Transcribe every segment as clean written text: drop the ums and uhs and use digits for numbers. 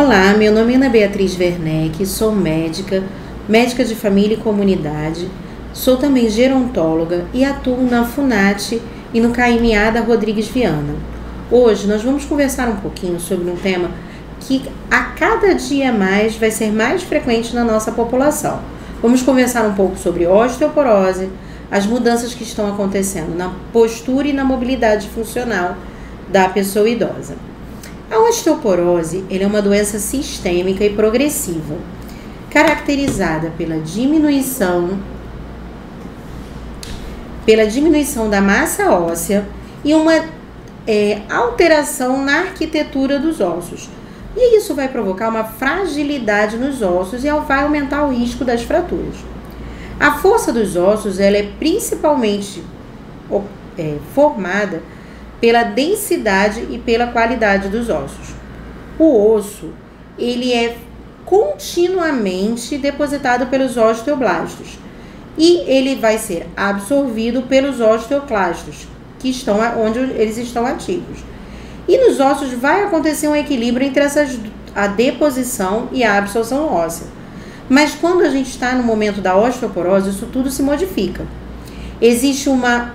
Olá, meu nome é Ana Beatriz Werneck, sou médica de família e comunidade, sou também gerontóloga e atuo na FUNAT e no KMA da Rodrigues Viana. Hoje nós vamos conversar um pouquinho sobre um tema que a cada dia mais vai ser mais frequente na nossa população. Vamos conversar um pouco sobre osteoporose, as mudanças que estão acontecendo na postura e na mobilidade funcional da pessoa idosa. A osteoporose é uma doença sistêmica e progressiva, caracterizada pela diminuição da massa óssea e uma alteração na arquitetura dos ossos. E isso vai provocar uma fragilidade nos ossos e vai aumentar o risco das fraturas. A força dos ossos ela é principalmente formada pela densidade e pela qualidade dos ossos. O osso, ele é continuamente depositado pelos osteoblastos e ele vai ser absorvido pelos osteoclastos, que estão onde eles estão ativos. E nos ossos vai acontecer um equilíbrio entre a deposição e a absorção óssea. Mas quando a gente está no momento da osteoporose, isso tudo se modifica. Existe uma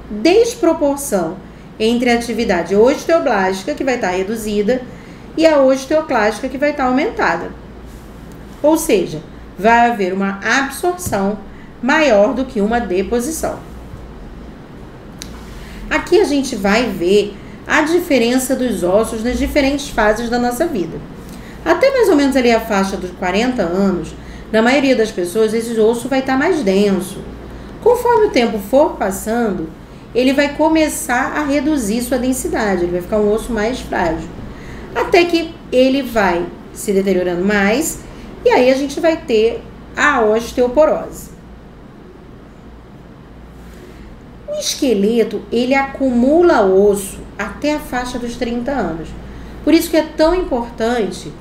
desproporção entre a atividade osteoblástica, que vai estar reduzida, e a osteoclástica, que vai estar aumentada. Ou seja, vai haver uma absorção maior do que uma deposição. Aqui a gente vai ver a diferença dos ossos nas diferentes fases da nossa vida. Até mais ou menos ali a faixa dos 40 anos, na maioria das pessoas, esse osso vai estar mais denso. Conforme o tempo for passando, ele vai começar a reduzir sua densidade, ele vai ficar um osso mais frágil. Até que ele vai se deteriorando mais, e aí a gente vai ter a osteoporose. O esqueleto, ele acumula osso até a faixa dos 30 anos. Por isso que é tão importante,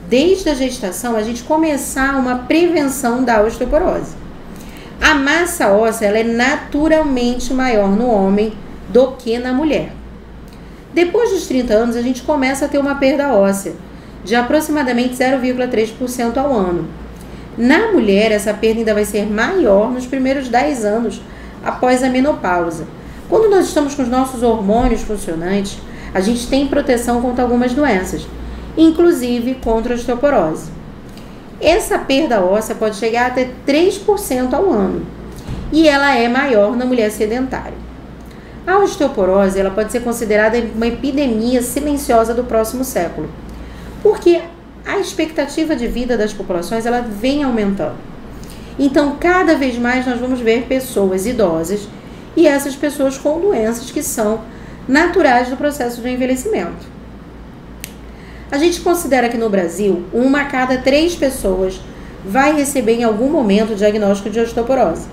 desde a gestação, a gente começar uma prevenção da osteoporose. A massa óssea ela é naturalmente maior no homem do que na mulher. Depois dos 30 anos, a gente começa a ter uma perda óssea de aproximadamente 0,3% ao ano. Na mulher, essa perda ainda vai ser maior nos primeiros 10 anos após a menopausa. Quando nós estamos com os nossos hormônios funcionantes, a gente tem proteção contra algumas doenças, inclusive contra a osteoporose. Essa perda óssea pode chegar até 3% ao ano e ela é maior na mulher sedentária. A osteoporose ela pode ser considerada uma epidemia silenciosa do próximo século, porque a expectativa de vida das populações ela vem aumentando. Então, cada vez mais nós vamos ver pessoas idosas e essas pessoas com doenças que são naturais do processo de envelhecimento. A gente considera que no Brasil, 1 a cada 3 pessoas vai receber em algum momento o diagnóstico de osteoporose,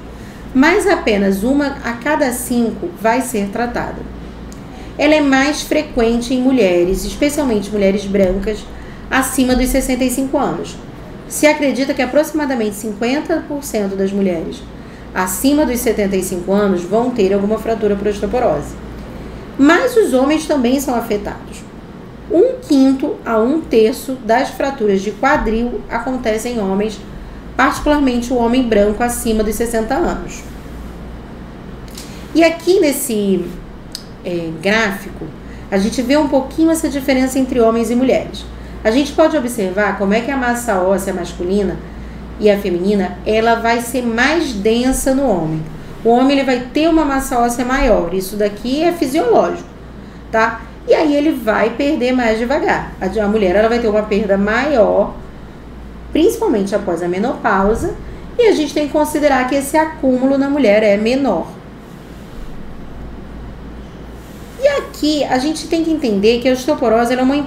mas apenas 1 a cada 5 vai ser tratada. Ela é mais frequente em mulheres, especialmente mulheres brancas, acima dos 65 anos. Se acredita que aproximadamente 50% das mulheres acima dos 75 anos vão ter alguma fratura por osteoporose. Mas os homens também são afetados. 1/5 a 1/3 das fraturas de quadril acontecem em homens, particularmente o homem branco acima dos 60 anos. E aqui nesse gráfico, a gente vê um pouquinho essa diferença entre homens e mulheres. A gente pode observar como é que a massa óssea masculina e a feminina, ela vai ser mais densa no homem. O homem ele vai ter uma massa óssea maior, isso daqui é fisiológico, tá? E aí ele vai perder mais devagar. A mulher ela vai ter uma perda maior, principalmente após a menopausa, e a gente tem que considerar que esse acúmulo na mulher é menor. E aqui a gente tem que entender que a osteoporose ela é uma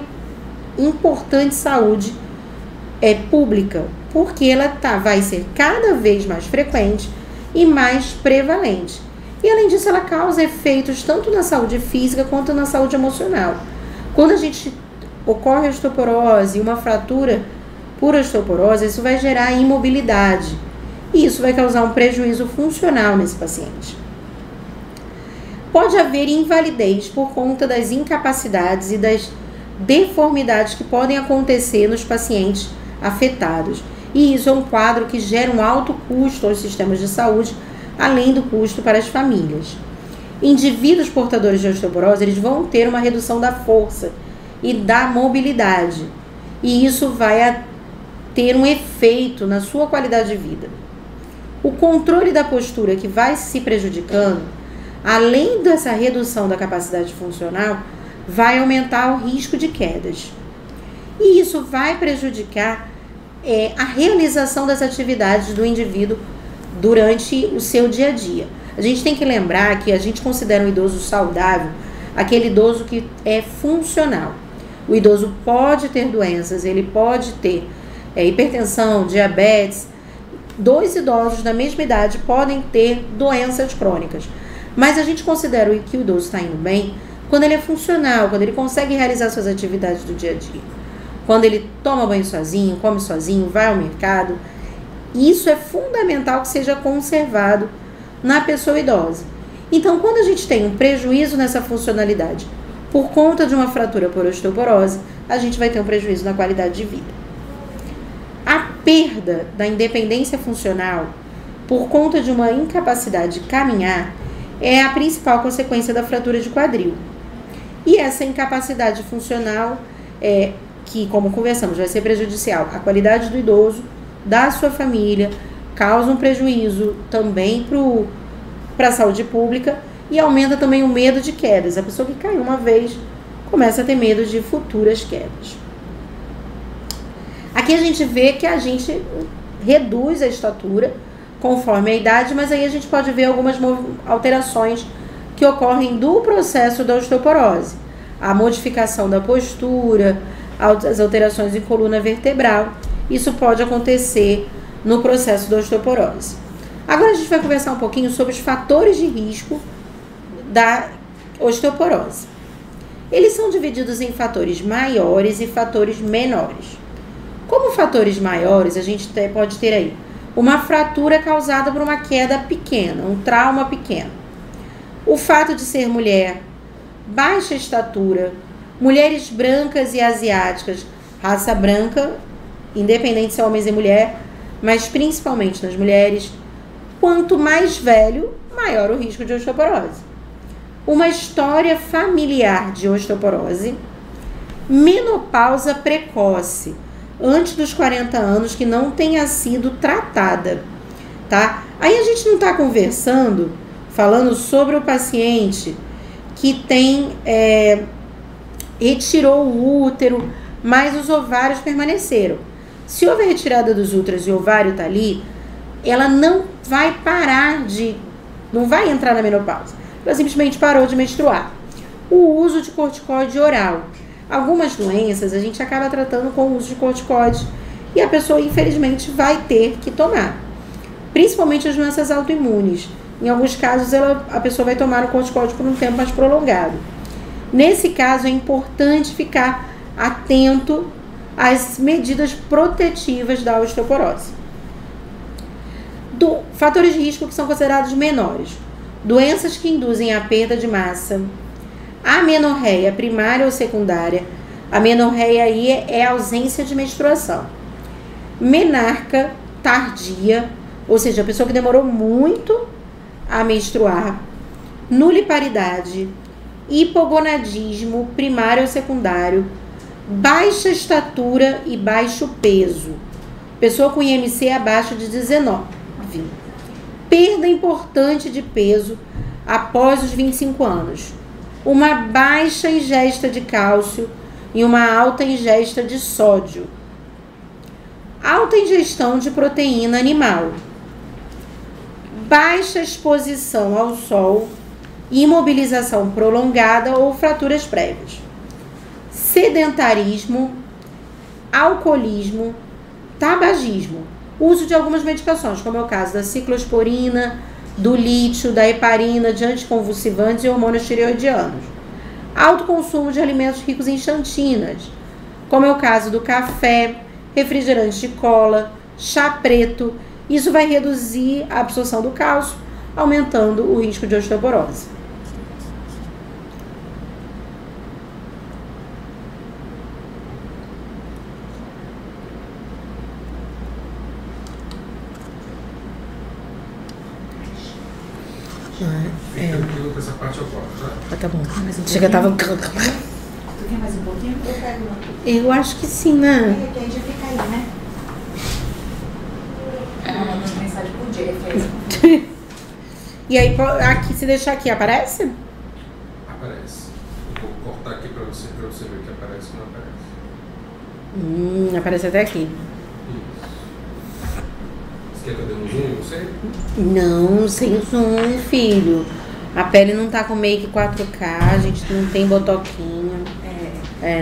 importante saúde pública, porque ela vai ser cada vez mais frequente e mais prevalente. E além disso, ela causa efeitos tanto na saúde física quanto na saúde emocional. Quando a gente ocorre a osteoporose e uma fratura por osteoporose, isso vai gerar imobilidade. E isso vai causar um prejuízo funcional nesse paciente. Pode haver invalidez por conta das incapacidades e das deformidades que podem acontecer nos pacientes afetados. E isso é um quadro que gera um alto custo aos sistemas de saúde, além do custo para as famílias. Indivíduos portadores de osteoporose, eles vão ter uma redução da força e da mobilidade. E isso vai ter um efeito na sua qualidade de vida. O controle da postura que vai se prejudicando, além dessa redução da capacidade funcional, vai aumentar o risco de quedas. E isso vai prejudicar a realização das atividades do indivíduo durante o seu dia a dia. A gente tem que lembrar que a gente considera um idoso saudável aquele idoso que é funcional. O idoso pode ter doenças, ele pode ter hipertensão, diabetes. 2 idosos da mesma idade podem ter doenças crônicas. Mas a gente considera que o idoso está indo bem quando ele é funcional, quando ele consegue realizar suas atividades do dia a dia. Quando ele toma banho sozinho, come sozinho, vai ao mercado. Isso é fundamental que seja conservado na pessoa idosa. Então, quando a gente tem um prejuízo nessa funcionalidade por conta de uma fratura por osteoporose, a gente vai ter um prejuízo na qualidade de vida. A perda da independência funcional por conta de uma incapacidade de caminhar é a principal consequência da fratura de quadril. E essa incapacidade funcional, que, como conversamos, vai ser prejudicial à qualidade do idoso, da sua família, causa um prejuízo também para a saúde pública e aumenta também o medo de quedas. A pessoa que caiu uma vez começa a ter medo de futuras quedas. Aqui a gente vê que a gente reduz a estatura conforme a idade, mas aí a gente pode ver algumas alterações que ocorrem do processo da osteoporose. A modificação da postura, as alterações em coluna vertebral. Isso pode acontecer no processo da osteoporose. Agora a gente vai conversar um pouquinho sobre os fatores de risco da osteoporose. Eles são divididos em fatores maiores e fatores menores. Como fatores maiores, a gente pode ter aí uma fratura causada por uma queda pequena, um trauma pequeno. O fato de ser mulher, baixa estatura, mulheres brancas e asiáticas, raça branca, independente se é homens e mulher, mas principalmente nas mulheres. Quanto mais velho, maior o risco de osteoporose. Uma história familiar de osteoporose, menopausa precoce, antes dos 40 anos, que não tenha sido tratada, tá? Aí a gente não está falando sobre o paciente que retirou o útero, mas os ovários permaneceram. Se houver retirada dos úteros e o ovário está ali, ela não vai não vai entrar na menopausa. Ela simplesmente parou de menstruar. O uso de corticoide oral. Algumas doenças a gente acaba tratando com o uso de corticoide e a pessoa, infelizmente, vai ter que tomar. Principalmente as doenças autoimunes. Em alguns casos, a pessoa vai tomar o corticoide por um tempo mais prolongado. Nesse caso, é importante ficar atento às medidas protetivas da osteoporose. Fatores de risco que são considerados menores. Doenças que induzem a perda de massa. Amenorreia primária ou secundária. A amenorreia aí é a ausência de menstruação. Menarca tardia, ou seja, a pessoa que demorou muito a menstruar. Nuliparidade. Hipogonadismo primário ou secundário. Baixa estatura e baixo peso. Pessoa com IMC abaixo de 19. Perda importante de peso após os 25 anos. Uma baixa ingesta de cálcio e uma alta ingesta de sódio. Alta ingestão de proteína animal. Baixa exposição ao sol, imobilização prolongada ou fraturas prévias. Sedentarismo, alcoolismo, tabagismo. Uso de algumas medicações, como é o caso da ciclosporina, do lítio, da heparina, de anticonvulsivantes e hormônios tireoidianos. Alto consumo de alimentos ricos em xantinas, como é o caso do café, refrigerantes de cola, chá preto. Isso vai reduzir a absorção do cálcio, aumentando o risco de osteoporose. Fica tranquilo que essa parte eu corto, tá? Tá bom. Chega, tava... Tu quer mais um pouquinho? Eu pego uma. Eu acho que sim, né? Que aí já fica aí, né? Mandando mensagem pro Jeff. E aí, aqui, se deixar aqui, aparece? Aparece. Eu vou cortar aqui pra você ver que aparece ou não aparece. Aparece até aqui. Isso. Você quer que eu dê um zoom em você? Não, sem zoom, filho. A pele não tá com make 4K, a gente não tem botoquinha.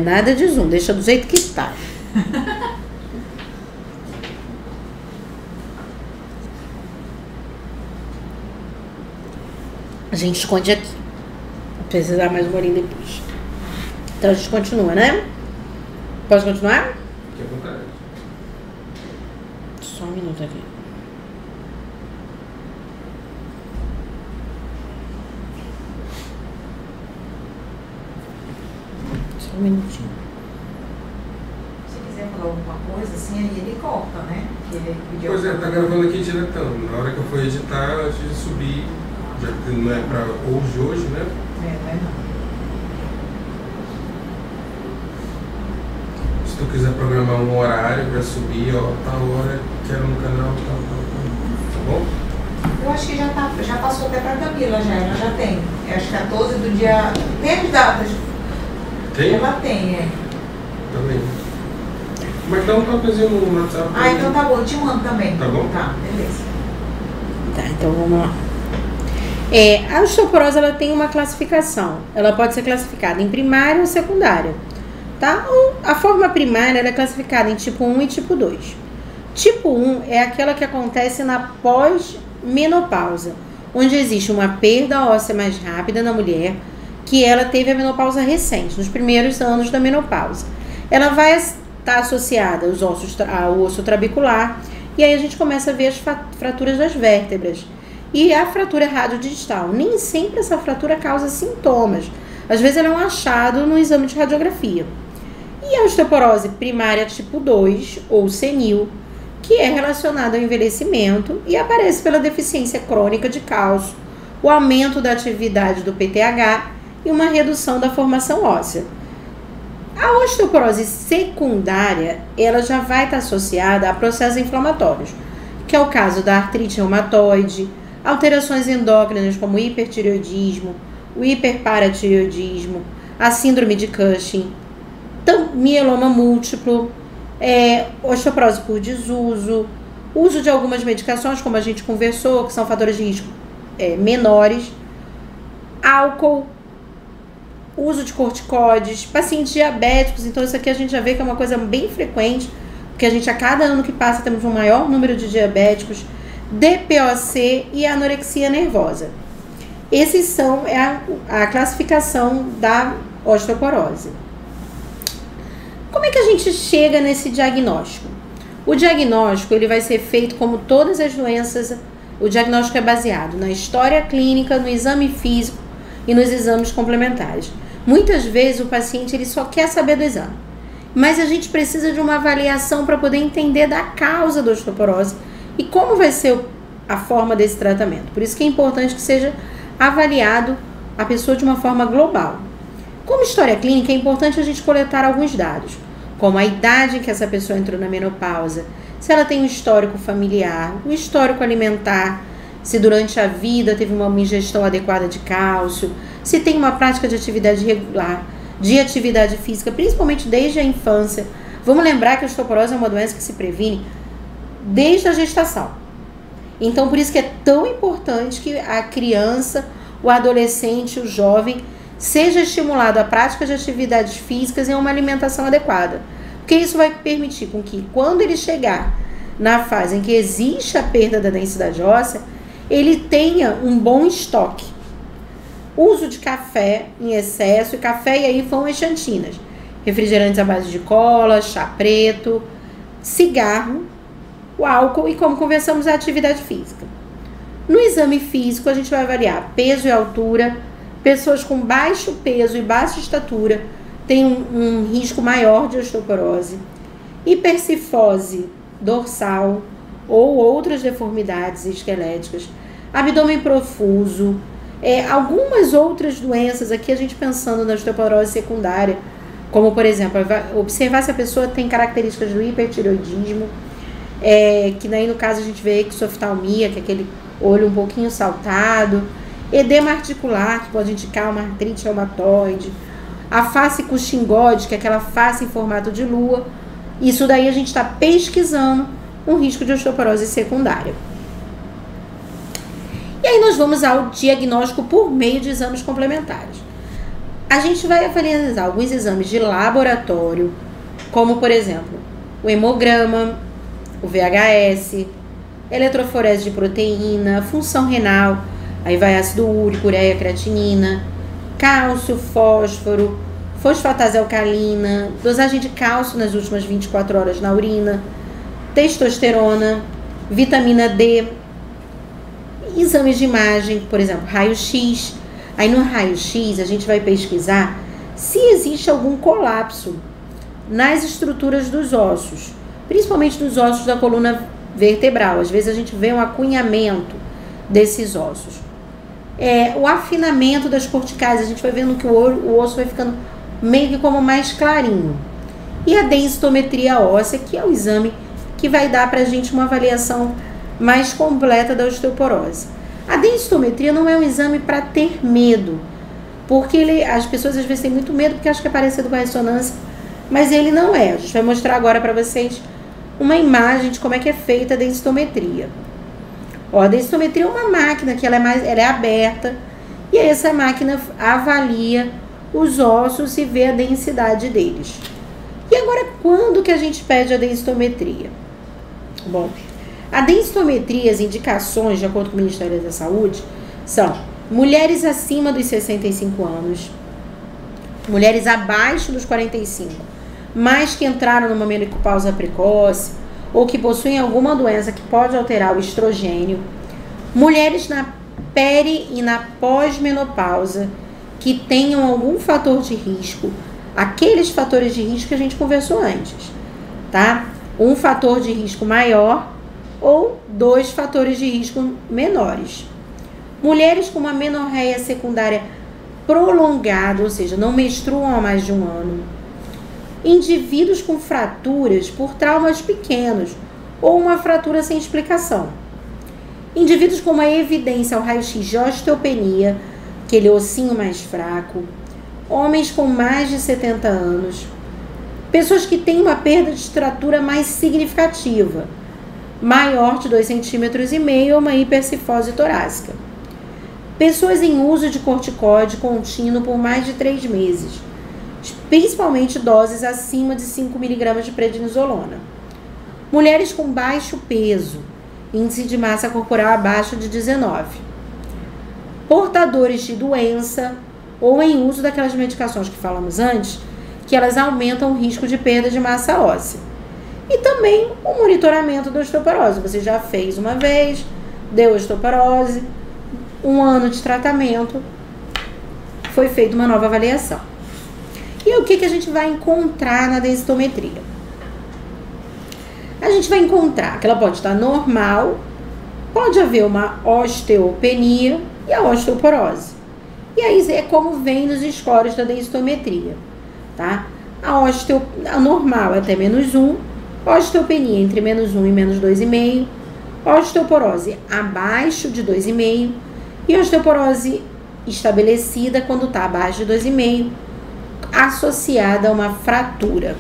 Nada de zoom, deixa do jeito que está. A gente esconde aqui. Vou precisar mais um bolinho depois. Então a gente continua, né? Pode continuar? Fique à vontade. Só um minuto aqui. Só um minutinho. Se quiser falar alguma coisa, assim, aí ele corta, né? Pois é, tá gravando aqui diretão. Na hora que eu for editar, antes de subir, já que não é pra hoje, né? Não é não. Se tu quiser programar um horário pra subir, ó, tal hora, quero no canal, tal, tá bom? Eu acho que já passou até pra Camila, ela já tem. É às 14 do dia. Tem as datas. Tem? Ela tem, Também. Mas dá um toquezinho no WhatsApp. então tá bom, eu te mando também. Tá bom? Tá, beleza. Tá, então vamos lá. A osteoporose, ela tem uma classificação. Ela pode ser classificada em primária ou secundária, tá? A forma primária ela é classificada em tipo 1 e tipo 2. Tipo 1 é aquela que acontece na pós-menopausa, onde existe uma perda óssea mais rápida na mulher, que ela teve a menopausa recente, nos primeiros anos da menopausa. Ela vai estar associada ao osso trabecular, e aí a gente começa a ver as fraturas das vértebras. E a fratura radiodistal, nem sempre essa fratura causa sintomas. Às vezes ela é um achado no exame de radiografia. E a osteoporose primária tipo 2, ou senil, que é relacionada ao envelhecimento e aparece pela deficiência crônica de cálcio, o aumento da atividade do PTH e uma redução da formação óssea. A osteoporose secundária, ela já vai estar associada a processos inflamatórios, que é o caso da artrite reumatoide, alterações endócrinas como o hipertireoidismo, o hiperparatireoidismo, a síndrome de Cushing, mieloma múltiplo, osteoporose por desuso, uso de algumas medicações, como a gente conversou, que são fatores de risco menores, álcool, uso de corticoides, pacientes diabéticos. Então isso aqui a gente já vê que é uma coisa bem frequente, porque a gente a cada ano que passa temos um maior número de diabéticos, DPOC e anorexia nervosa. Esses são a classificação da osteoporose. Como é que a gente chega nesse diagnóstico? O diagnóstico ele vai ser feito como todas as doenças. O diagnóstico é baseado na história clínica, no exame físico e nos exames complementares. Muitas vezes o paciente ele só quer saber do exame, mas a gente precisa de uma avaliação para poder entender da causa da osteoporose e como vai ser a forma desse tratamento. Por isso que é importante que seja avaliado a pessoa de uma forma global. Como história clínica, é importante a gente coletar alguns dados, como a idade em que essa pessoa entrou na menopausa, se ela tem um histórico familiar, um histórico alimentar, se durante a vida teve uma ingestão adequada de cálcio, se tem uma prática de atividade regular, de atividade física, principalmente desde a infância. Vamos lembrar que a osteoporose é uma doença que se previne desde a gestação. Então, por isso que é tão importante que a criança, o adolescente, o jovem, seja estimulado à prática de atividades físicas e a uma alimentação adequada. Porque isso vai permitir com que, quando ele chegar na fase em que existe a perda da densidade óssea, ele tenha um bom estoque. Uso de café em excesso, e café e aí vão as xantinas, refrigerantes à base de cola, chá preto, cigarro, o álcool e, como conversamos, a atividade física. No exame físico, a gente vai avaliar peso e altura. Pessoas com baixo peso e baixa estatura têm um risco maior de osteoporose, hipercifose dorsal ou outras deformidades esqueléticas, abdômen profuso, algumas outras doenças aqui, a gente pensando na osteoporose secundária, como por exemplo, observar se a pessoa tem características do hipertireoidismo, que daí no caso a gente vê exoftalmia, que é aquele olho um pouquinho saltado, edema articular, que pode indicar uma artrite reumatoide, a face Cushingoide, que é aquela face em formato de lua. Isso daí a gente está pesquisando um risco de osteoporose secundária. E aí nós vamos ao diagnóstico por meio de exames complementares. A gente vai avaliar alguns exames de laboratório, como por exemplo, o hemograma, o VHS, eletroforese de proteína, função renal, aí vai ácido úrico, ureia, creatinina, cálcio, fósforo, fosfatase alcalina, dosagem de cálcio nas últimas 24 horas na urina, testosterona, vitamina D, exames de imagem, por exemplo, raio-x. Aí no raio-x a gente vai pesquisar se existe algum colapso nas estruturas dos ossos, principalmente dos ossos da coluna vertebral. Às vezes a gente vê um acunhamento desses ossos. O afinamento das corticais, a gente vai vendo que o osso vai ficando meio que como mais clarinho. E a densitometria óssea, que é o exame que vai dar pra gente uma avaliação mais completa da osteoporose. A densitometria não é um exame para ter medo, porque as pessoas às vezes têm muito medo porque acham que é parecido com a ressonância, mas ele não é. A gente vai mostrar agora para vocês uma imagem de como é que é feita a densitometria. A densitometria é uma máquina que ela é aberta, e aí essa máquina avalia os ossos e vê a densidade deles. E agora, quando que a gente pede a densitometria? Bom, a densitometria, as indicações, de acordo com o Ministério da Saúde, são mulheres acima dos 65 anos, mulheres abaixo dos 45, mas que entraram numa menopausa precoce, ou que possuem alguma doença que pode alterar o estrogênio, mulheres na peri e na pós-menopausa que tenham algum fator de risco, aqueles fatores de risco que a gente conversou antes, tá? Um fator de risco maior ou 2 fatores de risco menores. Mulheres com uma menorreia secundária prolongada, ou seja, não menstruam há mais de um ano. Indivíduos com fraturas por traumas pequenos ou uma fratura sem explicação. Indivíduos com uma evidência ao raio-x de osteopenia, aquele ossinho mais fraco. Homens com mais de 70 anos. Pessoas que têm uma perda de estrutura mais significativa, maior de 2,5 cm ou uma hipercifose torácica. Pessoas em uso de corticoide contínuo por mais de 3 meses, principalmente doses acima de 5 mg de prednisolona. Mulheres com baixo peso, índice de massa corporal abaixo de 19. Portadores de doença ou em uso daquelas medicações que falamos antes, que elas aumentam o risco de perda de massa óssea. E também o monitoramento da osteoporose. Você já fez uma vez, deu osteoporose, 1 ano de tratamento, foi feita uma nova avaliação. E o que a gente vai encontrar na densitometria? A gente vai encontrar que ela pode estar normal, pode haver uma osteopenia e a osteoporose. E aí é como vem nos scores da densitometria, tá? A normal é até -1, osteopenia entre -1 e -2,5, osteoporose abaixo de 2,5 e osteoporose estabelecida quando está abaixo de 2,5, associada a uma fratura.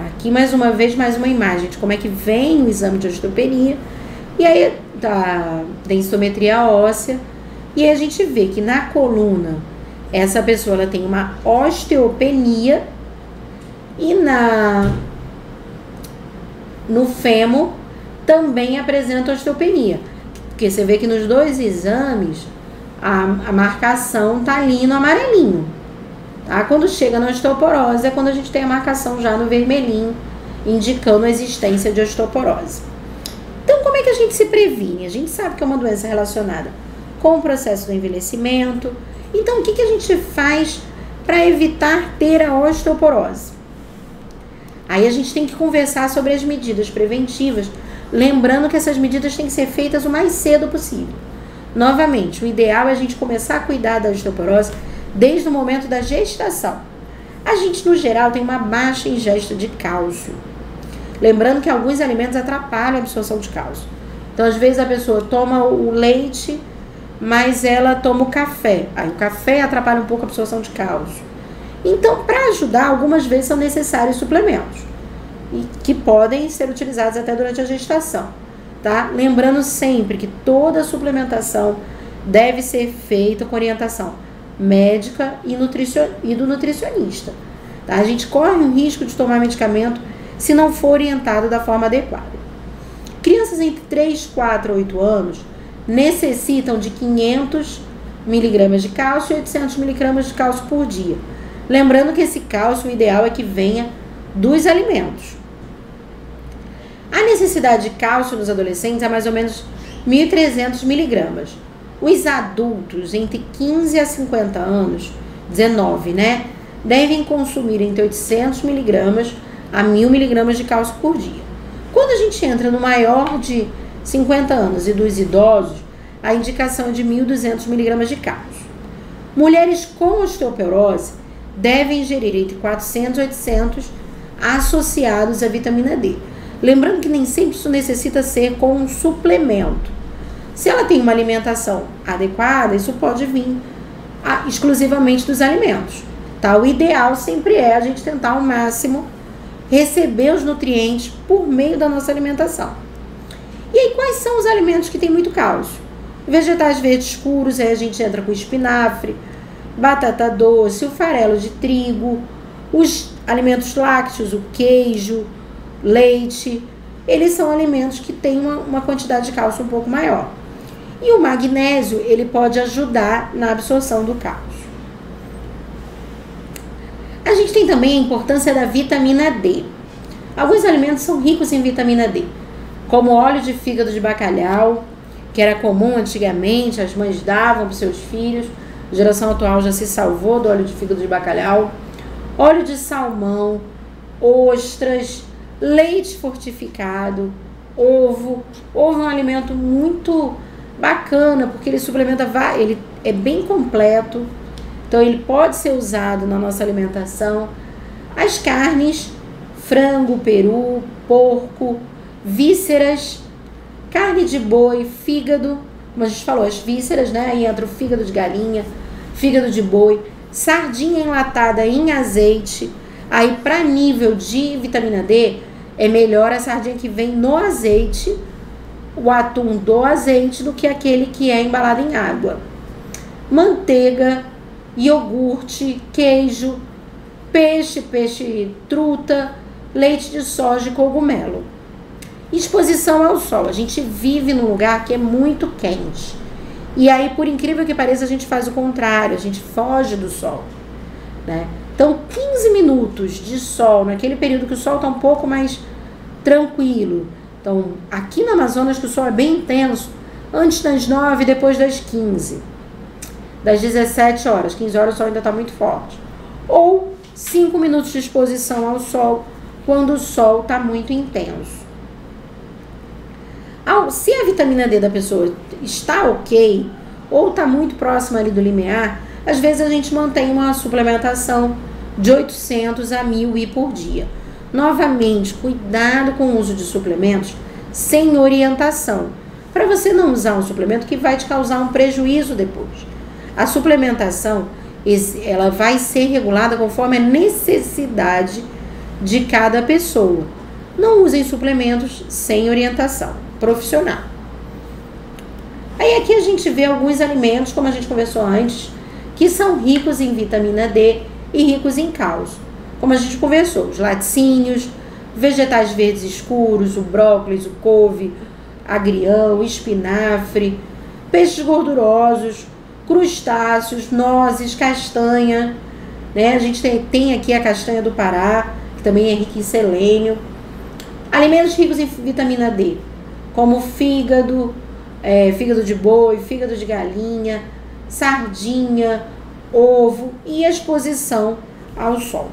Aqui mais uma vez, mais uma imagem de como é que vem o exame de osteopenia e aí da densitometria óssea, e aí a gente vê que na coluna essa pessoa ela tem uma osteopenia e no fêmur também apresenta osteopenia, porque você vê que nos 2 exames a marcação tá ali no amarelinho, tá? Quando chega na osteoporose é quando a gente tem a marcação já no vermelhinho, indicando a existência de osteoporose. Então, como é que a gente se previne? A gente sabe que é uma doença relacionada com o processo do envelhecimento. Então, o que a gente faz para evitar ter a osteoporose? Aí a gente tem que conversar sobre as medidas preventivas Lembrando que essas medidas têm que ser feitas o mais cedo possível. Novamente, o ideal é a gente começar a cuidar da osteoporose desde o momento da gestação. A gente, no geral, tem uma baixa ingesta de cálcio. Lembrando que alguns alimentos atrapalham a absorção de cálcio. Então, às vezes, a pessoa toma o leite, mas ela toma o café. Aí, o café atrapalha um pouco a absorção de cálcio. Então, para ajudar, algumas vezes são necessários suplementos, e que podem ser utilizados até durante a gestação, tá? Lembrando sempre que toda suplementação deve ser feita com orientação médica e do nutricionista, tá? A gente corre o risco de tomar medicamento se não for orientado da forma adequada. Crianças entre 3, 4 e 8 anos necessitam de 500 miligramas de cálcio e 800 miligramas de cálcio por dia. Lembrando que esse cálcio, o ideal é que venha dos alimentos. A necessidade de cálcio nos adolescentes é mais ou menos 1.300 miligramas. Os adultos entre 15 a 50 anos, 19, né? Devem consumir entre 800 miligramas a 1.000 miligramas de cálcio por dia. Quando a gente entra no maior de 50 anos e dos idosos, a indicação é de 1.200 miligramas de cálcio. Mulheres com osteoporose devem ingerir entre 400 e 800 associados à vitamina D. Lembrando que nem sempre isso necessita ser com um suplemento. Se ela tem uma alimentação adequada, isso pode vir exclusivamente dos alimentos, tá? O ideal sempre é a gente tentar ao máximo receber os nutrientes por meio da nossa alimentação. E aí, quais são os alimentos que têm muito cálcio? Vegetais verdes escuros, aí a gente entra com espinafre, batata doce, o farelo de trigo, os alimentos lácteos, o queijo, leite, eles são alimentos que têm uma quantidade de cálcio um pouco maior. E o magnésio, ele pode ajudar na absorção do cálcio. A gente tem também a importância da vitamina D. Alguns alimentos são ricos em vitamina D, como óleo de fígado de bacalhau, que era comum antigamente, as mães davam para os seus filhos. A geração atual já se salvou do óleo de fígado de bacalhau, óleo de salmão, ostras, leite fortificado, ovo. Ovo é um alimento muito bacana, porque ele suplementa, ele é bem completo, então ele pode ser usado na nossa alimentação. As carnes, frango, peru, porco, vísceras, carne de boi, fígado, como a gente falou, as vísceras, né? Aí entra o fígado de galinha, fígado de boi, sardinha enlatada em azeite. Aí, para nível de vitamina D, é melhor a sardinha que vem no azeite, o atum do azeite, do que aquele que é embalado em água. Manteiga, iogurte, queijo, peixe truta, leite de soja e cogumelo. Exposição ao sol. A gente vive num lugar que é muito quente. E aí, por incrível que pareça, a gente faz o contrário, a gente foge do sol, né? Então, 15 minutos de sol, naquele período que o sol está um pouco mais tranquilo. Então, aqui no Amazonas, que o sol é bem intenso, antes das 9, depois das 15. Das 17 horas, 15 horas o sol ainda está muito forte. Ou 5 minutos de exposição ao sol, quando o sol está muito intenso. Se a vitamina D da pessoa está ok, ou está muito próxima ali do limiar, às vezes a gente mantém uma suplementação de 800 a 1.000 ml por dia. Novamente, cuidado com o uso de suplementos sem orientação, para você não usar um suplemento que vai te causar um prejuízo depois. A suplementação, ela vai ser regulada conforme a necessidade de cada pessoa. Não usem suplementos sem orientação profissional. Aí aqui a gente vê alguns alimentos, como a gente conversou antes, que são ricos em vitamina D e ricos em cálcio. Como a gente conversou, os laticínios, vegetais verdes escuros, o brócolis, o couve, agrião, o espinafre, peixes gordurosos, crustáceos, nozes, castanha, né? A gente tem aqui a castanha do Pará, que também é rica em selênio. Alimentos ricos em vitamina D, como fígado, fígado de boi, fígado de galinha, sardinha, ovo e exposição ao sol.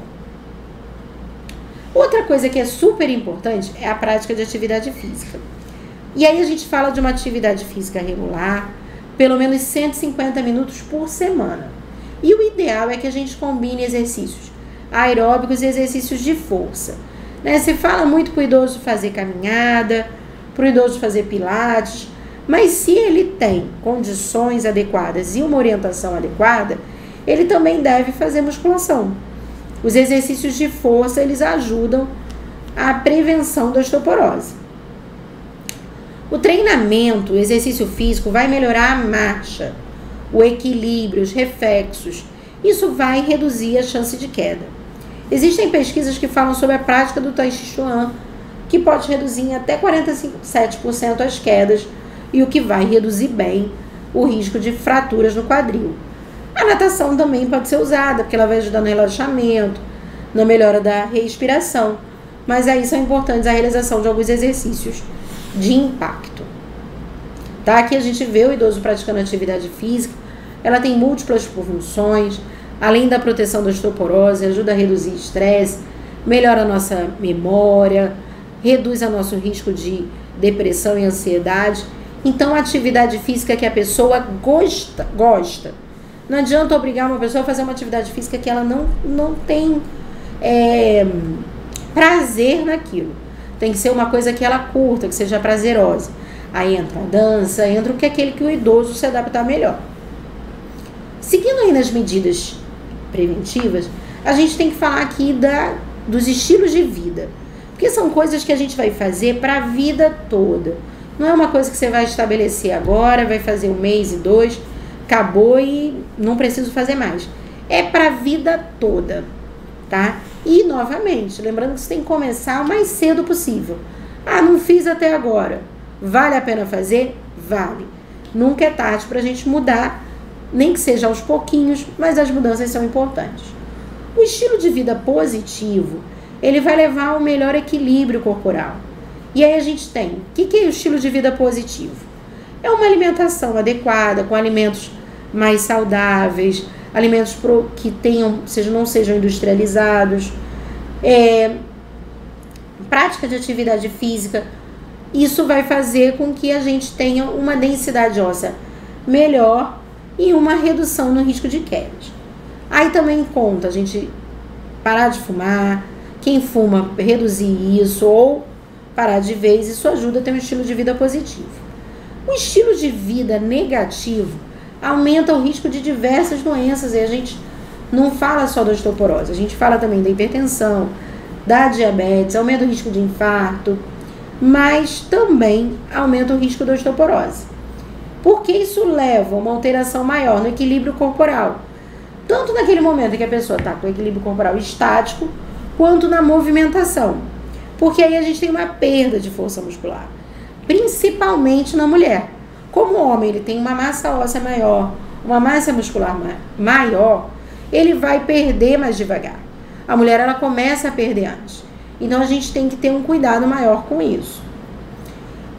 Outra coisa que é super importante é a prática de atividade física. E aí a gente fala de uma atividade física regular, pelo menos 150 minutos por semana. E o ideal é que a gente combine exercícios aeróbicos e exercícios de força. Né? Se fala muito para o idoso fazer caminhada, para o idoso fazer pilates, mas se ele tem condições adequadas e uma orientação adequada, ele também deve fazer musculação. Os exercícios de força, eles ajudam a prevenção da osteoporose. O treinamento, o exercício físico vai melhorar a marcha, o equilíbrio, os reflexos. Isso vai reduzir a chance de queda. Existem pesquisas que falam sobre a prática do Tai Chi Chuan, que pode reduzir em até 47% as quedas e o que vai reduzir bem o risco de fraturas no quadril. A natação também pode ser usada, porque ela vai ajudar no relaxamento, na melhora da respiração. Mas aí são importantes a realização de alguns exercícios de impacto. Tá? Aqui a gente vê o idoso praticando atividade física, ela tem múltiplas funções, além da proteção da osteoporose, ajuda a reduzir estresse, melhora a nossa memória, reduz o nosso risco de depressão e ansiedade. Então, a atividade física que a pessoa gosta. Não adianta obrigar uma pessoa a fazer uma atividade física que ela não tem prazer naquilo. Tem que ser uma coisa que ela curta, que seja prazerosa. Aí entra a dança, entra o que é aquele que o idoso se adaptar melhor. Seguindo aí nas medidas preventivas, a gente tem que falar aqui dos estilos de vida. Porque são coisas que a gente vai fazer para a vida toda. Não é uma coisa que você vai estabelecer agora, vai fazer 1 mês e 2, acabou e não preciso fazer mais. É para a vida toda, tá? E, novamente, lembrando que você tem que começar o mais cedo possível. Ah, não fiz até agora. Vale a pena fazer? Vale. Nunca é tarde para a gente mudar, nem que seja aos pouquinhos, mas as mudanças são importantes. O estilo de vida positivo, ele vai levar a um melhor equilíbrio corporal. E aí a gente tem, o que é o estilo de vida positivo? É uma alimentação adequada, com alimentos mais saudáveis, alimentos que não sejam industrializados, prática de atividade física. Isso vai fazer com que a gente tenha uma densidade óssea melhor e uma redução no risco de quedas. Aí também conta a gente parar de fumar, quem fuma reduzir isso ou parar de vez, isso ajuda a ter um estilo de vida positivo. O estilo de vida negativo aumenta o risco de diversas doenças, e a gente não fala só da osteoporose, a gente fala também da hipertensão, da diabetes, aumenta o risco de infarto, mas também aumenta o risco da osteoporose. Porque isso leva a uma alteração maior no equilíbrio corporal, tanto naquele momento em que a pessoa está com o equilíbrio corporal estático, quanto na movimentação. Porque aí a gente tem uma perda de força muscular, principalmente na mulher. Como o homem ele tem uma massa óssea maior, uma massa muscular maior, ele vai perder mais devagar. A mulher ela começa a perder antes. Então a gente tem que ter um cuidado maior com isso.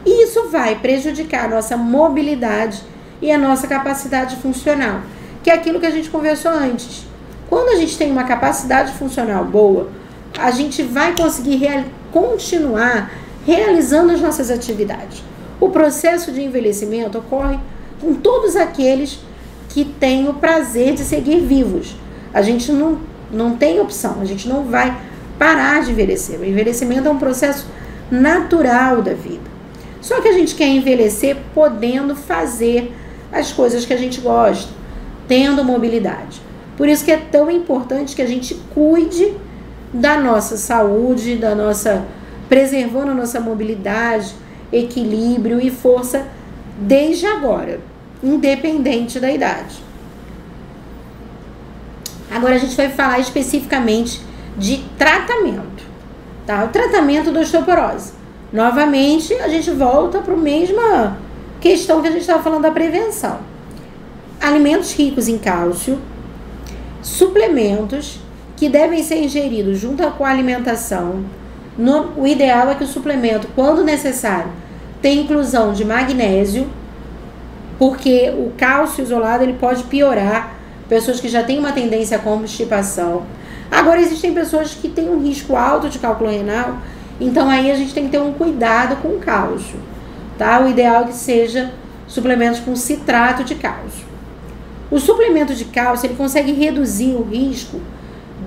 E isso vai prejudicar a nossa mobilidade e a nossa capacidade funcional, que é aquilo que a gente conversou antes. Quando a gente tem uma capacidade funcional boa, a gente vai conseguir continuar realizando as nossas atividades. O processo de envelhecimento ocorre com todos aqueles que têm o prazer de seguir vivos. A gente não tem opção, a gente não vai parar de envelhecer. O envelhecimento é um processo natural da vida. Só que a gente quer envelhecer podendo fazer as coisas que a gente gosta, tendo mobilidade. Por isso que é tão importante que a gente cuide da nossa saúde, preservando a nossa mobilidade, equilíbrio e força desde agora, independente da idade. Agora a gente vai falar especificamente de tratamento, tá? O tratamento da osteoporose. Novamente, a gente volta para a mesma questão que a gente estava falando da prevenção. Alimentos ricos em cálcio, suplementos que devem ser ingeridos junto com a alimentação. O ideal é que o suplemento, quando necessário, tenha inclusão de magnésio, porque o cálcio isolado ele pode piorar pessoas que já têm uma tendência à constipação. Agora, existem pessoas que têm um risco alto de cálculo renal, então aí a gente tem que ter um cuidado com o cálcio. tá? O ideal é que seja suplementos com citrato de cálcio. O suplemento de cálcio, ele consegue reduzir o risco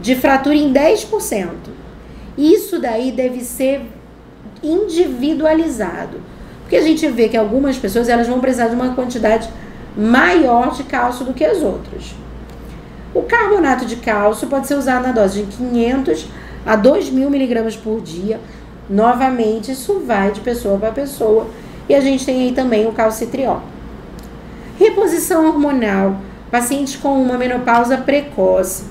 de fratura em 10%. Isso daí deve ser individualizado. Porque a gente vê que algumas pessoas elas vão precisar de uma quantidade maior de cálcio do que as outras. O carbonato de cálcio pode ser usado na dose de 500 a 2.000 miligramas por dia. Novamente, isso vai de pessoa para pessoa. E a gente tem aí também o calcitriol. Reposição hormonal. Pacientes com uma menopausa precoce,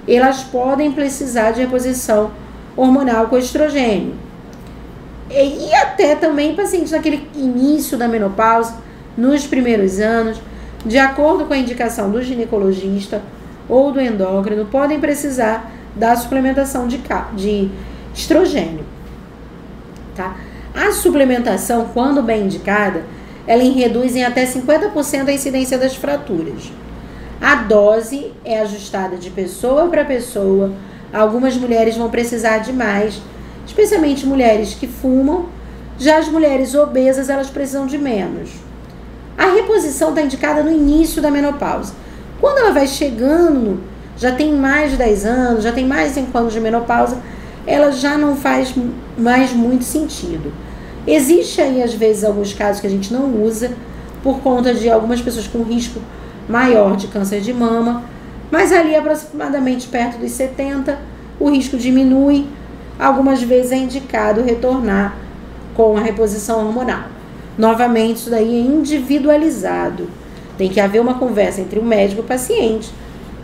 elas podem precisar de reposição hormonal com estrogênio. E até também pacientes naquele início da menopausa, nos primeiros anos, de acordo com a indicação do ginecologista ou do endócrino, podem precisar da suplementação de estrogênio. Tá? A suplementação, quando bem indicada, ela reduz em até 50% a incidência das fraturas. A dose é ajustada de pessoa para pessoa. Algumas mulheres vão precisar de mais, especialmente mulheres que fumam. Já as mulheres obesas, elas precisam de menos. A reposição está indicada no início da menopausa. Quando ela vai chegando, já tem mais de 10 anos, já tem mais de 5 anos de menopausa, ela já não faz mais muito sentido. Existe aí, às vezes, alguns casos que a gente não usa por conta de algumas pessoas com risco maior de câncer de mama, mas ali aproximadamente perto dos 70, o risco diminui. Algumas vezes é indicado retornar com a reposição hormonal. Novamente, isso daí é individualizado. Tem que haver uma conversa entre o médico e o paciente,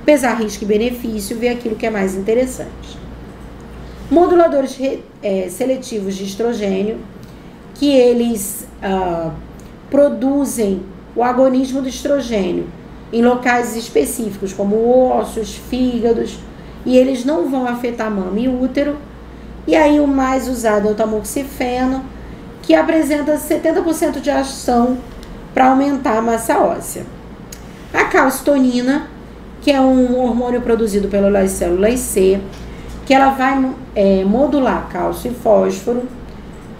pesar risco e benefício, ver aquilo que é mais interessante. Moduladores seletivos de estrogênio, que eles produzem o agonismo do estrogênio em locais específicos, como ossos, fígados, e eles não vão afetar mama e útero. E aí o mais usado é o tamoxifeno, que apresenta 70% de ação para aumentar a massa óssea. A calcitonina, que é um hormônio produzido pelas células C, que ela vai modular cálcio e fósforo,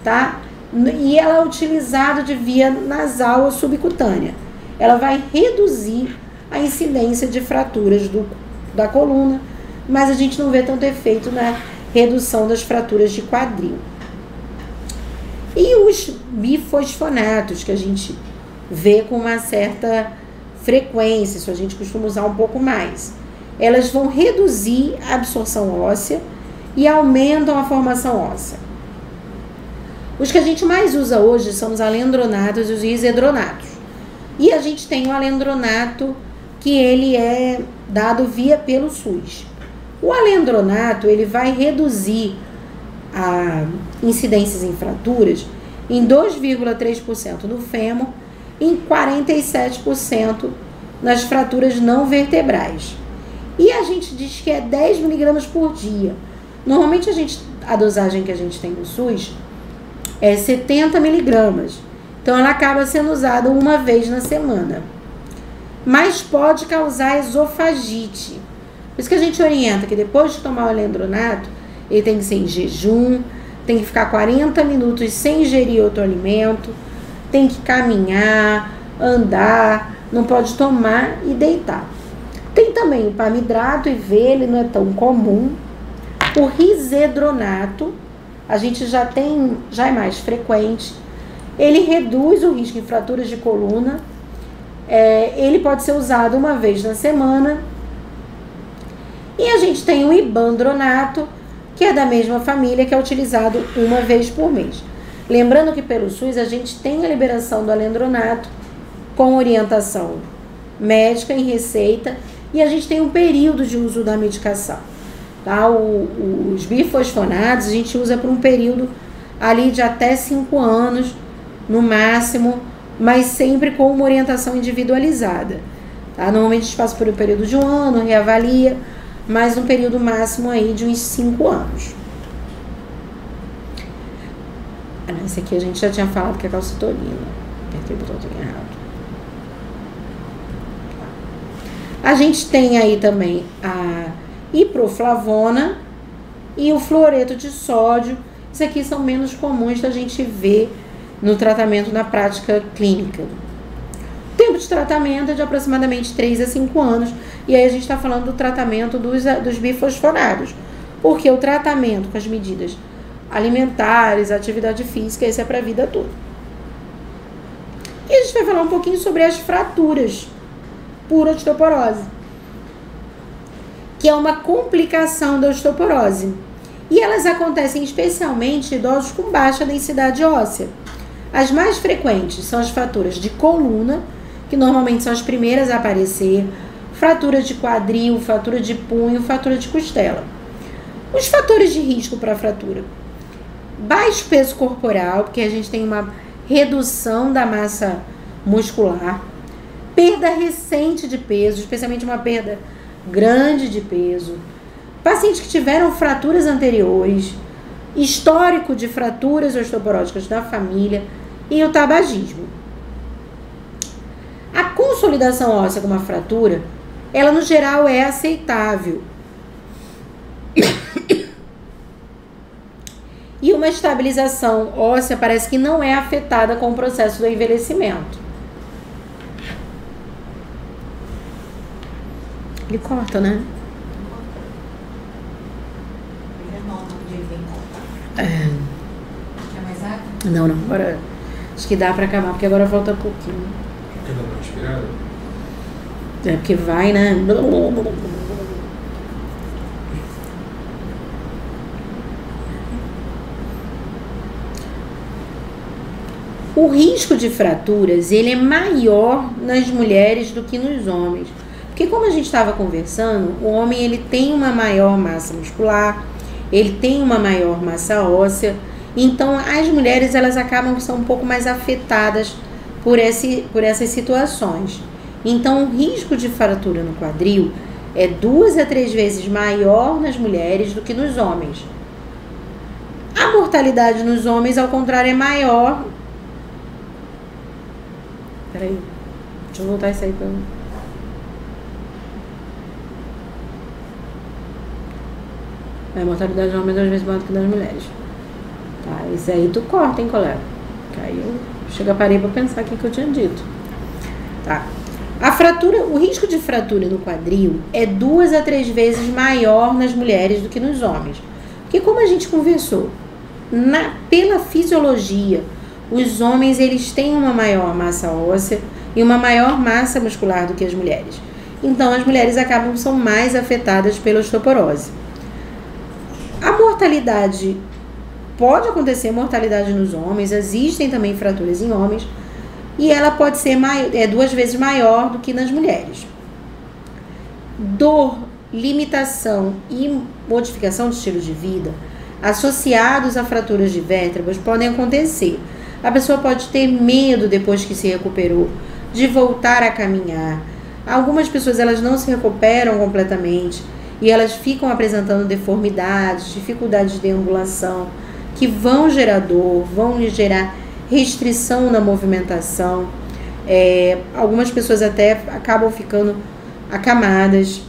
tá? E ela é utilizada de via nasal ou subcutânea. Ela vai reduzir a incidência de fraturas da coluna, mas a gente não vê tanto efeito na redução das fraturas de quadril. E os bifosfonatos, que a gente vê com uma certa frequência, isso a gente costuma usar um pouco mais. Elas vão reduzir a absorção óssea e aumentam a formação óssea. Os que a gente mais usa hoje são os alendronatos e os isedronatos. E a gente tem o alendronato, que ele é dado pelo SUS. O alendronato, ele vai reduzir a incidências em fraturas em 2,3% no fêmur e em 47% nas fraturas não vertebrais. E a gente diz que é 10 miligramas por dia. Normalmente a dosagem que a gente tem no SUS é 70 miligramas. Então ela acaba sendo usada uma vez na semana. Mas pode causar esofagite. Por isso que a gente orienta que depois de tomar o alendronato, ele tem que ser em jejum, tem que ficar 40 minutos sem ingerir outro alimento, tem que caminhar, andar, não pode tomar e deitar. Tem também o pamidrato IV, ele não é tão comum. O risedronato, a gente já é mais frequente. Ele reduz o risco de fraturas de coluna. Ele pode ser usado uma vez na semana. E a gente tem o ibandronato, que é da mesma família, que é utilizado uma vez por mês. Lembrando que pelo SUS a gente tem a liberação do alendronato com orientação médica em receita e a gente tem um período de uso da medicação. Tá? Os bifosfonados a gente usa por um período ali de até 5 anos no máximo, mas sempre com uma orientação individualizada. Tá? Normalmente a gente passa por um período de 1 ano, reavalia, mas um período máximo aí de uns 5 anos. Esse aqui a gente já tinha falado que é calcitonina. Apertei o botãozinho errado. A gente tem aí também a iproflavona e o fluoreto de sódio. Isso aqui são menos comuns da gente ver no tratamento na prática clínica. O tempo de tratamento é de aproximadamente 3 a 5 anos, e aí a gente está falando do tratamento dos bifosfonados, porque o tratamento com as medidas alimentares, atividade física, esse é para a vida toda. E a gente vai falar um pouquinho sobre as fraturas por osteoporose, que é uma complicação da osteoporose. E elas acontecem especialmente em idosos com baixa densidade óssea. As mais frequentes são as fraturas de coluna, que normalmente são as primeiras a aparecer, fratura de quadril, fratura de punho, fratura de costela. Os fatores de risco para a fratura: baixo peso corporal, porque a gente tem uma redução da massa muscular, perda recente de peso, especialmente uma perda grande de peso, pacientes que tiveram fraturas anteriores, histórico de fraturas osteoporóticas da família e o tabagismo. A consolidação óssea com uma fratura, ela no geral é aceitável. E uma estabilização óssea parece que não é afetada com o processo do envelhecimento. Ele corta, né? Quer mais água? Não, agora acho que dá pra acabar, porque agora falta pouquinho. Quer dar uma respirada? É porque vai, né? O risco de fraturas, ele é maior nas mulheres do que nos homens. Porque como a gente estava conversando, o homem ele tem uma maior massa muscular, ele tem uma maior massa óssea, então as mulheres elas acabam são um pouco mais afetadas por essas situações. Então o risco de fratura no quadril é 2 a 3 vezes maior nas mulheres do que nos homens. A mortalidade nos homens, ao contrário, é maior. Peraí, deixa eu voltar isso aí para a mortalidade dos homens é 2 vezes maior do que das mulheres. Tá, isso aí tu corta, hein, colega? Que aí eu parei para pensar o que eu tinha dito. Tá. A fratura, o risco de fratura no quadril é 2 a 3 vezes maior nas mulheres do que nos homens. Porque como a gente conversou, pela fisiologia, os homens eles têm uma maior massa óssea e uma maior massa muscular do que as mulheres. Então as mulheres são mais afetadas pela osteoporose. A mortalidade, pode acontecer mortalidade nos homens, existem também fraturas em homens, e ela pode ser 2 vezes maior do que nas mulheres. Dor, limitação e modificação de estilo de vida associados a fraturas de vértebras podem acontecer. A pessoa pode ter medo depois que se recuperou de voltar a caminhar. Algumas pessoas elas não se recuperam completamente e elas ficam apresentando deformidades, dificuldades de deambulação, que vão gerar dor, vão gerar restrição na movimentação. Algumas pessoas até acabam ficando acamadas.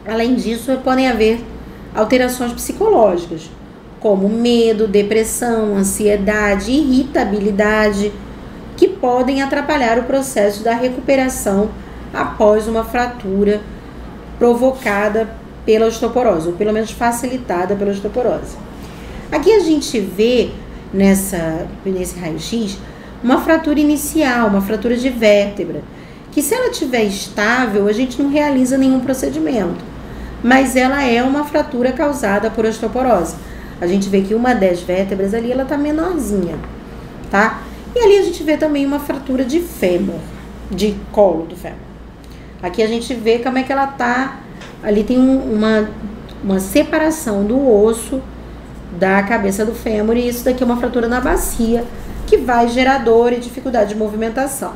Além disso, podem haver alterações psicológicas, como medo, depressão, ansiedade, irritabilidade, que podem atrapalhar o processo da recuperação após uma fratura provocada pela osteoporose, ou pelo menos facilitada pela osteoporose. Aqui a gente vê nesse raio-x uma fratura inicial, uma fratura de vértebra, que se ela estiver estável, a gente não realiza nenhum procedimento, mas ela é uma fratura causada por osteoporose. A gente vê que uma das vértebras ali, ela tá menorzinha, tá? E ali a gente vê também uma fratura de fêmur, de colo do fêmur. Aqui a gente vê como é que ela tá, ali tem uma separação do osso da cabeça do fêmur, e isso daqui é uma fratura na bacia, que vai gerar dor e dificuldade de movimentação.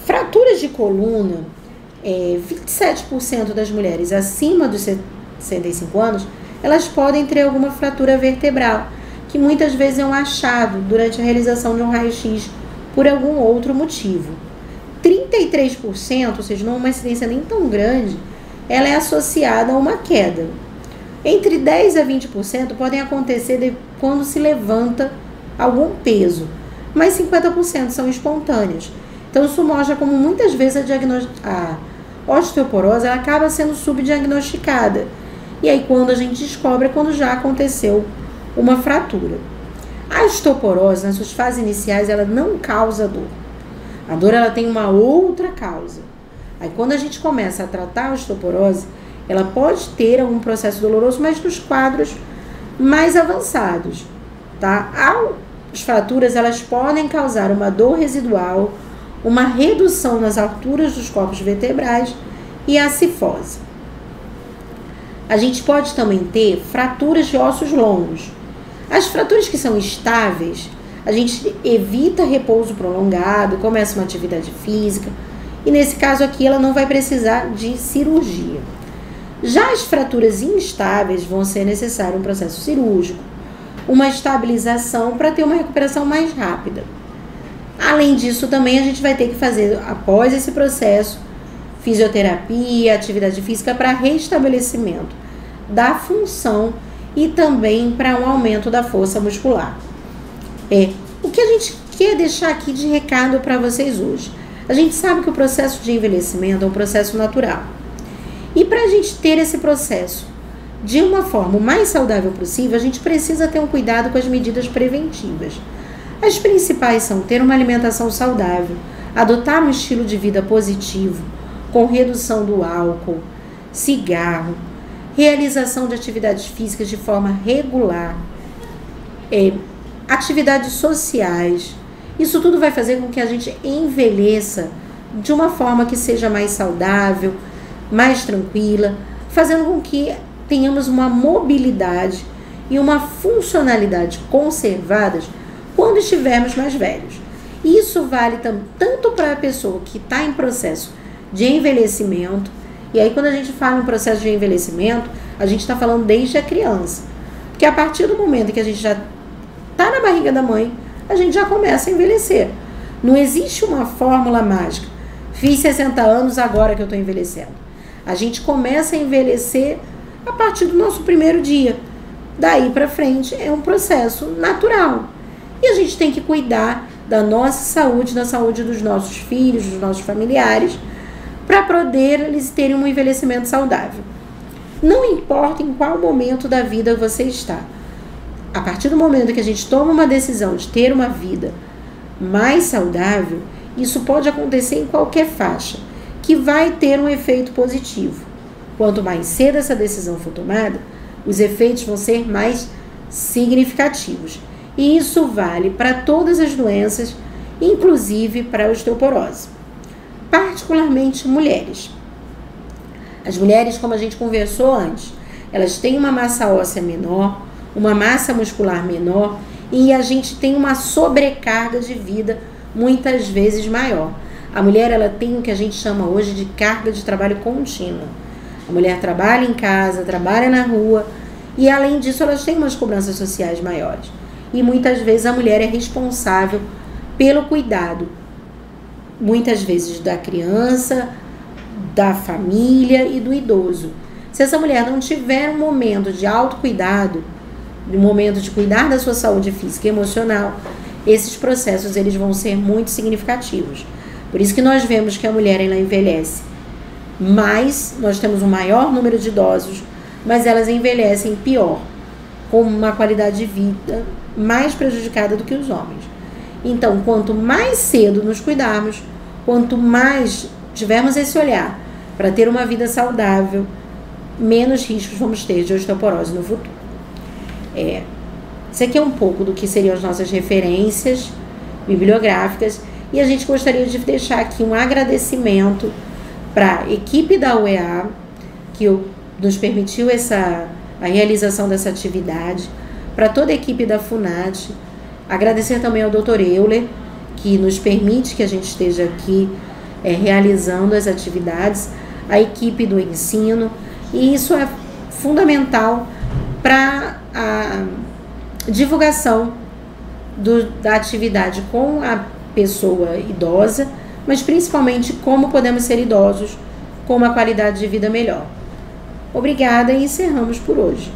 Fraturas de coluna, 27% das mulheres acima dos 65 anos, elas podem ter alguma fratura vertebral, que muitas vezes é um achado durante a realização de um raio-x por algum outro motivo. 33%, ou seja, não é uma incidência nem tão grande, ela é associada a uma queda. Entre 10% a 20% podem acontecer quando se levanta algum peso, mas 50% são espontâneos. Então isso mostra como muitas vezes a osteoporose ela acaba sendo subdiagnosticada. E aí quando a gente descobre é quando já aconteceu uma fratura. A osteoporose, nas suas fases iniciais, ela não causa dor. A dor ela tem uma outra causa. Aí quando a gente começa a tratar a osteoporose, ela pode ter algum processo doloroso, mas nos quadros mais avançados, tá? As fraturas, elas podem causar uma dor residual, uma redução nas alturas dos corpos vertebrais e a cifose. A gente pode também ter fraturas de ossos longos. As fraturas que são estáveis, a gente evita repouso prolongado, começa uma atividade física, e nesse caso aqui ela não vai precisar de cirurgia. Já as fraturas instáveis vão ser necessário um processo cirúrgico, uma estabilização para ter uma recuperação mais rápida. Além disso, também a gente vai ter que fazer, após esse processo, fisioterapia, atividade física para restabelecimento da função e também para um aumento da força muscular. O que a gente quer deixar aqui de recado para vocês hoje? A gente sabe que o processo de envelhecimento é um processo natural. E para a gente ter esse processo de uma forma o mais saudável possível, a gente precisa ter um cuidado com as medidas preventivas. As principais são ter uma alimentação saudável, adotar um estilo de vida positivo, com redução do álcool, cigarro, realização de atividades físicas de forma regular, atividades sociais. Isso tudo vai fazer com que a gente envelheça de uma forma que seja mais saudável, mais tranquila, fazendo com que tenhamos uma mobilidade e uma funcionalidade conservadas quando estivermos mais velhos. Isso vale tanto para a pessoa que está em processo de envelhecimento, e aí quando a gente fala em processo de envelhecimento, a gente está falando desde a criança, porque a partir do momento que a gente já está na barriga da mãe, a gente já começa a envelhecer. Não existe uma fórmula mágica, fiz 60 anos, agora que eu estou envelhecendo. A gente começa a envelhecer a partir do nosso primeiro dia. Daí para frente é um processo natural. E a gente tem que cuidar da nossa saúde, da saúde dos nossos filhos, dos nossos familiares, para poder eles terem um envelhecimento saudável. Não importa em qual momento da vida você está. A partir do momento que a gente toma uma decisão de ter uma vida mais saudável, isso pode acontecer em qualquer faixa, que vai ter um efeito positivo. Quanto mais cedo essa decisão for tomada, os efeitos vão ser mais significativos. E isso vale para todas as doenças, inclusive para a osteoporose. Particularmente mulheres. As mulheres, como a gente conversou antes, elas têm uma massa óssea menor, uma massa muscular menor, e a gente tem uma sobrecarga de vida muitas vezes maior. A mulher, ela tem o que a gente chama hoje de carga de trabalho contínua. A mulher trabalha em casa, trabalha na rua, e além disso elas têm umas cobranças sociais maiores. E muitas vezes a mulher é responsável pelo cuidado, muitas vezes da criança, da família e do idoso. Se essa mulher não tiver um momento de autocuidado, um momento de cuidar da sua saúde física e emocional, esses processos eles vão ser muito significativos. Por isso que nós vemos que a mulher ela envelhece, mas nós temos um maior número de idosos, mas elas envelhecem pior, com uma qualidade de vida mais prejudicada do que os homens. Então, quanto mais cedo nos cuidarmos, quanto mais tivermos esse olhar para ter uma vida saudável, menos riscos vamos ter de osteoporose no futuro. Isso aqui é um pouco do que seriam as nossas referências bibliográficas, e a gente gostaria de deixar aqui um agradecimento para a equipe da UEA, que nos permitiu a realização dessa atividade, para toda a equipe da FUNAT, agradecer também ao Dr. Euler, que nos permite que a gente esteja aqui realizando as atividades, a equipe do ensino, e isso é fundamental para a divulgação da atividade com a pessoa idosa, mas principalmente como podemos ser idosos com uma qualidade de vida melhor. Obrigada e encerramos por hoje.